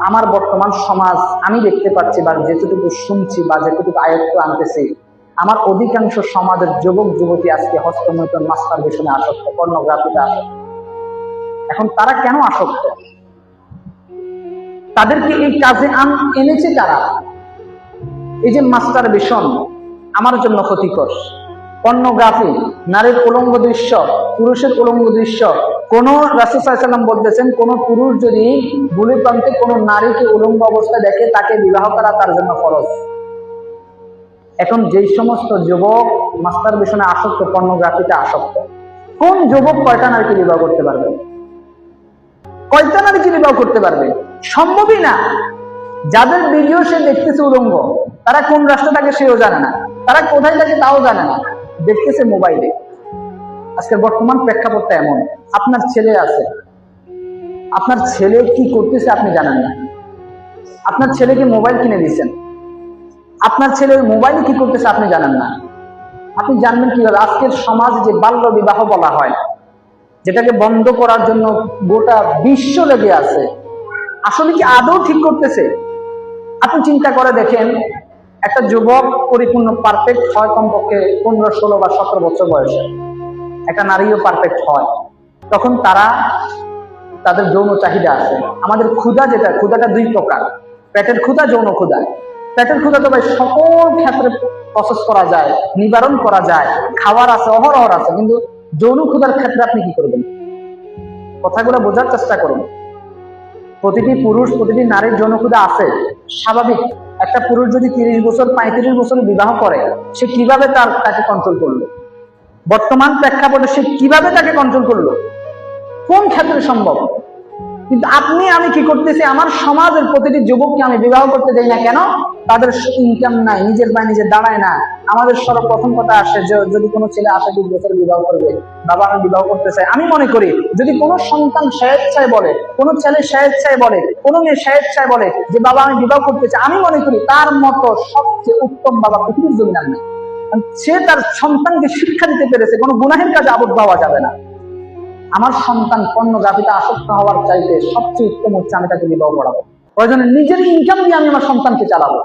আমার বর্তমান সমাজ আমি দেখতে পাচ্ছি বা যেটুকু শুনছি বা যেটুকু আয়ত্ত আনতেছি, আমার অধিকাংশ সমাজের যুবক যুবতী আজকে হস্তমৈথুন, মাস্টারবেশনে আসক্ত, পর্নোগ্রাফিতে আসক্ত। এখন তারা কেন আসক্ত? তাদেরকে এই কাজে এনেছে কারা? এই যে মাস্টারবেশন আমার জন্য ক্ষতিকর, পর্নোগ্রাফি, নারীর উলঙ্গ দৃশ্য, পুরুষের উলঙ্গ দৃশ্য, কোন রাসূল সাল্লাল্লাহু আলাইহি ওয়াসাল্লাম বলতেছেন কোন পুরুষ যদি ভুলে প্রান্তে কোন নারীকে উলঙ্গ অবস্থায় দেখে তাকে বিবাহ করা তার জন্য ফরজ। এখন যেই সমস্ত যুবক মাস্টারবেশনে আসক্ত, পর্নোগ্রাফিতে আসক্ত, কোন যুবক কয়টা নারীকে বিবাহ করতে পারবে? কয়টা নারীকে বিবাহ করতে পারবে? সম্ভবই না। যাদের ভিডিও সে দেখতেছে উলঙ্গ, তারা কোন রাষ্ট্রে থাকে সেও জানে না, তারা কোথায় থাকে তাও জানে না, দেখতেছে মোবাইলে। আজকের বর্তমান প্রেক্ষাপটটা এমন। আপনার ছেলে আছে, আপনার ছেলে কি করতেছে আপনি জানেন না। আপনার ছেলেকে মোবাইল কিনে দিচ্ছেন, আপনার ছেলে ওই মোবাইলে কি করতেছে আপনি জানেন না। আপনি জানবেন কিভাবে? আজকের সমাজ যে বাল্য বিবাহ বলা হয়, যেটাকে বন্ধ করার জন্য গোটা বিশ্ব লেগে আছে, আসলে কি আদৌ ঠিক করতেছে? আপনি চিন্তা করে দেখেন, একটা যুবক পরিপূর্ণ পারফেক্ট হয় কমপক্ষে 15, 16 বা 17 বছর বয়সে, একটা নারীও পারফেক্ট হয়, তখন তারা তাদের যৌন চাহিদা আছে। আমাদের ক্ষুধা, যেটা ক্ষুধাটা দুই প্রকার, পেটের ক্ষুধা, যৌন ক্ষুধা। পেটের ক্ষুধা তো ভাই সকল ক্ষেত্রে প্রসেস করা যায়, নিবারণ করা যায়, খাওয়ার আছে, অহরহ আছে, কিন্তু যৌন ক্ষুধার ক্ষেত্রে আপনি কি করবেন? কথাগুলো বোঝার চেষ্টা করুন। প্রতিটি পুরুষ, প্রতিটি নারীর যৌন ক্ষুধা আছে, স্বাভাবিক। একটা পুরুষ যদি 30 বছর 35 বছর বিবাহ করে, সে কিভাবে তাকে কন্ট্রোল করলো? বর্তমান প্রেক্ষাপটে সে কিভাবে তাকে কন্ট্রোল করলো? কোন ক্ষেত্রে সম্ভব? কিন্তু আপনি আমি কি করতেছি? আমার সমাজের প্রতিটি যুবককে আমি বিবাহ করতে দেই না কেন? তাদের ইনকাম নাই, নিজের পায়ে নিজে দাঁড়ায় না। আমাদের সর্বপ্রথম কথা আসে যে যদি কোনো ছেলে 28 বছর বিবাহ করবে, বাবা আমি বিবাহ করতে চাই, আমি মনে করি যদি কোনো সন্তান স্বেচ্ছায় বলে, কোনো ছেলে স্বেচ্ছায় বলে, কোনো মেয়ে স্বেচ্ছায় বলে যে বাবা আমি বিবাহ করতে চাই, আমি মনে করি তার মতো সবচেয়ে উত্তম বাবা পৃথিবীর জমিন আর নাই। সে তার সন্তানকে শিক্ষা দিতে পেরেছে, কোনো গুনাহের কাজে আবদ্ধ হওয়া যাবে না। আমার সন্তান পর্নোগ্রাফিতে আসক্ত হওয়ার চাইতে সবচেয়ে উত্তম হচ্ছে আমি তাকে বিবাহ করাবো, প্রয়োজনে নিজের ইনকাম দিয়ে আমি আমার সন্তানকে চালাবো।